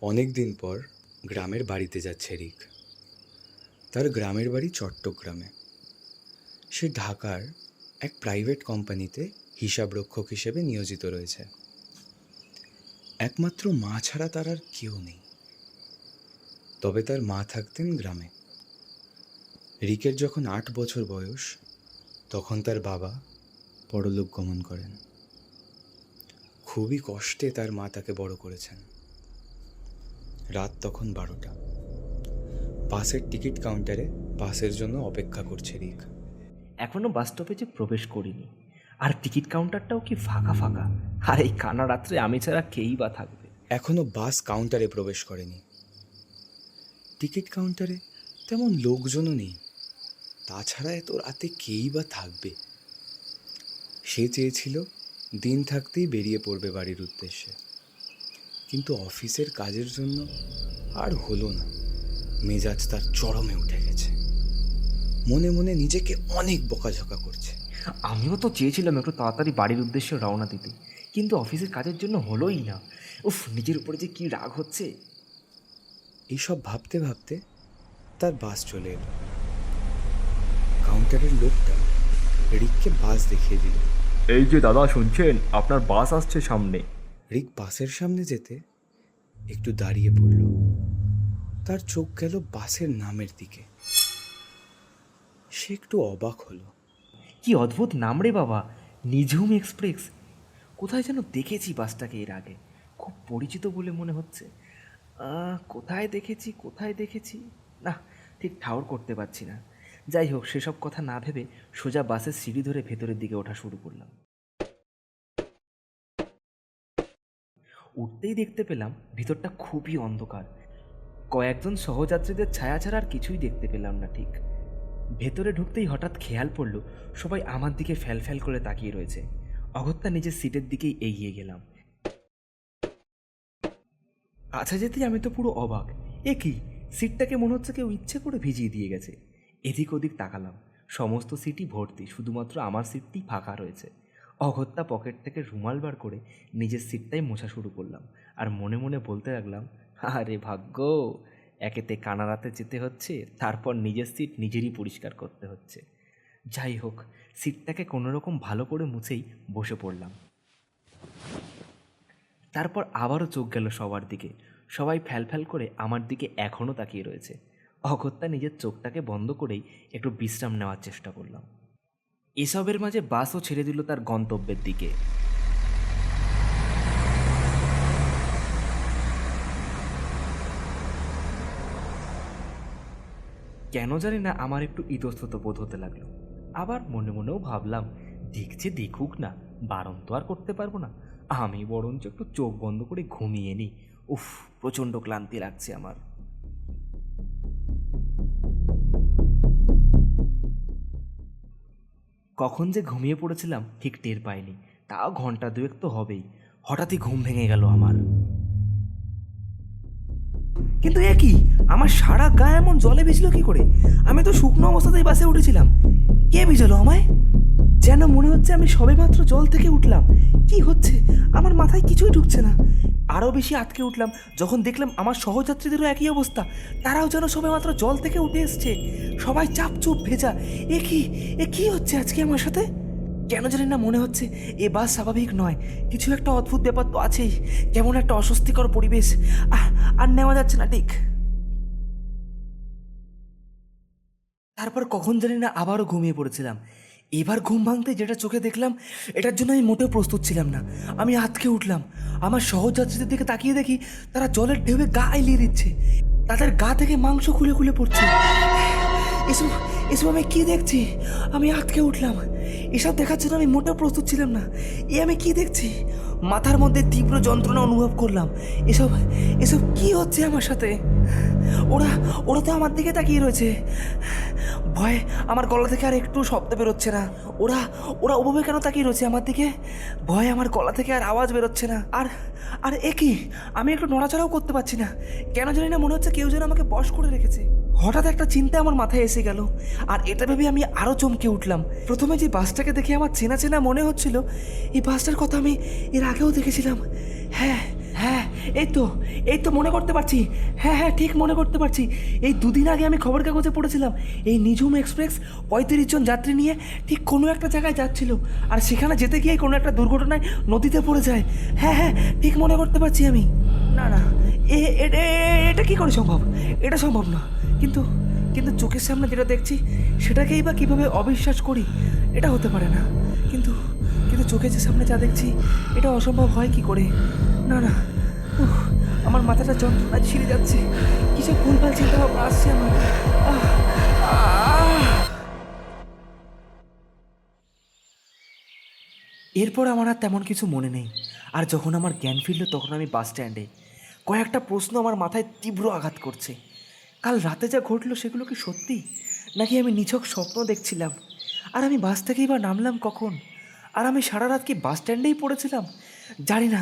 অনেক দিন পর গ্রামের বাড়িতে যাচ্ছে রিক। তার গ্রামের বাড়ি চট্টগ্রামে। সে ঢাকার এক প্রাইভেট কোম্পানিতে হিসাবরক্ষক হিসেবে নিয়োজিত রয়েছে। একমাত্র মা ছাড়া তার আর কেউ নেই। তবে তার মা থাকতেন গ্রামে। রিকের যখন 8 বছর বয়স, তখন তার বাবা পরলোক গমন করেন। খুবই কষ্টে তার মা তাকে বড় করেছেন। রাত তখন 12টা। বাসের টিকিট কাউন্টারে বাসের জন্য অপেক্ষা করছে রিক। এখনও বাস স্টপেজে প্রবেশ করিনি, আর টিকিট কাউন্টারটাও কি ফাঁকা ফাঁকা। আর এই কানা রাত্রে আমি ছাড়া কেই বা থাকবে? এখনো বাস কাউন্টারে প্রবেশ করেনি। টিকিট কাউন্টারে তেমন লোকজনও নেই। তাছাড়া এত রাতে কেই বা থাকবে? সে চেয়েছিল দিন থাকতেই বেরিয়ে পড়বে বাড়ির উদ্দেশ্যে, কিন্তু অফিসের কাজের জন্য আর হলো না। মেজাজ তার চরমে উঠে গেছে। মনে মনে নিজেকে অনেক বকাঝকা করছে। আমিও তো চেয়েছিলাম একটু তাড়াতাড়ি বাড়ির উদ্দেশ্যে রওনা দিতে, কিন্তু অফিসের কাজের জন্য হলোই না। উফ, নিজের উপরে যে কী রাগ হচ্ছে। এইসব ভাবতে ভাবতে তার বাস চলে এলো। কাউন্টারের লোকটা রিককে বাস দেখিয়ে দিল। এই যে দাদা, শুনছেন? আপনার বাস আসছে সামনে। রিক বাসের সামনে যেতে একটু দাঁড়িয়ে পড়ল। তার চোখ গেল বাসের নামের দিকে। সে একটু অবাক হলো। কি অদ্ভুত নাম রে বাবা, নিঝুম এক্সপ্রেস। কোথায় যেন দেখেছি বাসটাকে এর আগে, খুব পরিচিত বলে মনে হচ্ছে। কোথায় দেখেছি না, ঠিক ঠাউর করতে পারছি না। যাই হোক, সেসব কথা না ভেবে সোজা বাসের সিঁড়ি ধরে ভেতরের দিকে ওঠা শুরু করলাম। উঠতেই দেখতে পেলাম ভিতরটা খুবই অন্ধকার। কয়েকজন সহযাত্রীদের ছায়া ছাড়া আর কিছুই দেখতে পেলাম না ঠিক। ভেতরে ঢুকতেই হঠাৎ খেয়াল পড়ল সবাই আমার দিকে ফ্যাল ফ্যাল করে তাকিয়ে রয়েছে। অগত্যা নিজের সিটের দিকেই এগিয়ে গেলাম। কাছে যেতেই আমি তো পুরো অবাক। এ কি, সিটটাকে মনে হচ্ছে কেউ ইচ্ছে করে ভিজিয়ে দিয়ে গেছে। এদিক ওদিক তাকালাম, সমস্ত সিটই ভর্তি, শুধুমাত্র আমার সিটটি ফাঁকা রয়েছে। অগত্যা পকেট থেকে রুমাল বার করে নিজের সিটটাই মোছা শুরু করলাম, আর মনে মনে বলতে লাগলাম, আরে ভাগ্য, একেতে কানারাতে যেতে হচ্ছে, তারপর নিজের সিট নিজেরই পরিষ্কার করতে হচ্ছে। যাই হোক, সিটটাকে কোনোরকম ভালো করে মুছেই বসে পড়লাম। তারপর আবারও চোখ গেল সবার দিকে। সবাই ফ্যাল করে আমার দিকে এখনও তাকিয়ে রয়েছে। অগত্যা নিজের চোখটাকে বন্ধ করেই একটু বিশ্রাম নেওয়ার চেষ্টা করলাম। এসবের মাঝে বাসও ছেড়ে দিল তার গন্তব্যের দিকে। কেন জানি না আমার একটু ইতস্তত বোধ হতে লাগলো। আবার মনে মনেও ভাবলাম, দেখছে দেখুক না, বারণ তো আর করতে পারবো না। আমি বরঞ্চ একটু চোখ বন্ধ করে ঘুমিয়ে নিই। উফ, প্রচণ্ড ক্লান্তি লাগছে আমার। কখন যে ঘুমিয়ে পড়েছিলাম ঠিক টের পাইনি, তাও ঘন্টা দুয়েক তো হবেই। হঠাৎই ঘুম ভেঙে গেল আমার। কিন্তু এ কি, আমার সারা গায়ে এমন জলে ভিজলো কি করে? আমি তো শুকনো অবস্থাতেই বাসে উঠেছিলাম। কে ভিজালো আমায়? যেন মনে হচ্ছে আমি সবেমাত্র জল থেকে উঠলাম। কি হচ্ছে, আমার মাথায় কিছুই ঢুকছে না। আরও বেশি আটকে উঠলাম যখন দেখলাম আমার সহযাত্রীদেরও একই অবস্থা। তারাও যেন সবেমাত্র জল থেকে উঠে এসছে, সবাই চাপচুপ ভেজা। এ কি হচ্ছে আজকে আমার সাথে? কেন জানি না মনে হচ্ছে এ বাস স্বাভাবিক নয়। কিছু একটা অদ্ভুত ব্যাপার তো আছেই। কেমন একটা অস্বস্তিকর পরিবেশ, আর নেওয়া যাচ্ছে না ঠিক। তারপর কখন জানি না আবারও ঘুমিয়ে পড়েছিলাম। এবার ঘুম ভাঙতে যেটা চোখে দেখলাম, এটার জন্য আমি মোটেও প্রস্তুত ছিলাম না। আমি আঁতকে উঠলাম। আমার সহযাত্রীদের দিকে তাকিয়ে দেখি তারা জলের ঢেউয়ে গা এলিয়ে দিচ্ছে। তাদের গা থেকে মাংস খুলে খুলে পড়ছে। এসব এসব আমি কি দেখছি? আমি আঁতকে উঠলাম। এসব দেখার জন্য আমি মোটেও প্রস্তুত ছিলাম না। আমি কি দেখছি? মাথার মধ্যে তীব্র যন্ত্রণা অনুভব করলাম। এসব এসব কি হচ্ছে আমার সাথে? ওরা ওরা তো আমার দিকে তাকিয়ে রয়েছে। ভয়ে আমার গলা থেকে আর একটু শব্দ বেরোচ্ছে না। ওরা ওরা ওভাবে কেন তাকিয়ে রয়েছে আমার দিকে? ভয়ে আমার গলা থেকে আর আওয়াজ বেরোচ্ছে না। আর আর এ কি, আমি একটু নড়াচড়াও করতে পারছি না। কেন জানি না মনে হচ্ছে কেউ যেন আমাকে বশ করে রেখেছে। হঠাৎ একটা চিন্তা আমার মাথায় এসে গেল, আর এটা ভেবে আমি আরও চমকে উঠলাম। প্রথমে যে বাসটাকে দেখে আমার চেনা চেনা মনে হচ্ছিল, এই বাসটার কথা আমি এর আগেও দেখেছিলাম। হ্যাঁ হ্যাঁ, এই তো এই তো মনে করতে পারছি। হ্যাঁ হ্যাঁ, ঠিক মনে করতে পারছি। এই দুদিন আগে আমি খবর কাগজে পড়েছিলাম এই নিঝুম এক্সপ্রেস 35 জন যাত্রী নিয়ে ঠিক কোনো একটা জায়গায় যাচ্ছিল, আর সেখানে যেতে গিয়ে কোনো একটা দুর্ঘটনায় নদীতে পড়ে যায়। হ্যাঁ হ্যাঁ, ঠিক মনে করতে পারছি আমি। না না, এটা কি করে সম্ভব? এটা সম্ভব না। কিন্তু কিন্তু চোখের সামনে যেটা দেখছি সেটাকেই বা কীভাবে অবিশ্বাস করি? এটা হতে পারে না। কিন্তু কিন্তু চোখের যে সামনে যা দেখছি এটা অসম্ভব হয় কি করে? না না, উফ, আমার মাথাটা যন্ত্রণায় ছিঁড়ে যাচ্ছে। কিসব ভুলভাল চিন্তা ভাবনা আসছে আমার। আহ, আহ। এরপর আমার আর তেমন কিছু মনে নেই। আর যখন আমার জ্ঞান ফিরল তখন আমি বাস স্ট্যান্ডে। কয়েকটা প্রশ্ন আমার মাথায় তীব্র আঘাত করছে। কাল রাতে যা ঘটলো সেগুলো কি সত্যি, নাকি আমি নিছক স্বপ্ন দেখছিলাম? আর আমি বাস থেকেই বা নামলাম কখন? আর আমি সারা রাত কি বাস স্ট্যান্ডেই পড়েছিলাম? জানি না,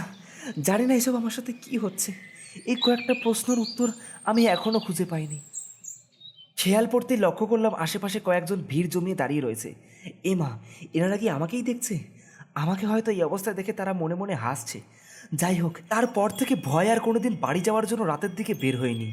জানি না এসব আমার সাথে কি হচ্ছে। এই কয়েকটা প্রশ্নের উত্তর আমি এখনও খুঁজে পাইনি। খেয়াল পড়তেই লক্ষ্য করলাম আশেপাশে কয়েকজন ভিড় জমিয়ে দাঁড়িয়ে রয়েছে। মা, এনারা কি আমাকেই দেখছে? আমাকে হয়তো এই অবস্থায় দেখে তারা মনে মনে হাসছে। যাই হোক, তারপর থেকে ভয় আর কোনোদিন বাড়ি যাওয়ার জন্য রাতের দিকে বের হয়নি।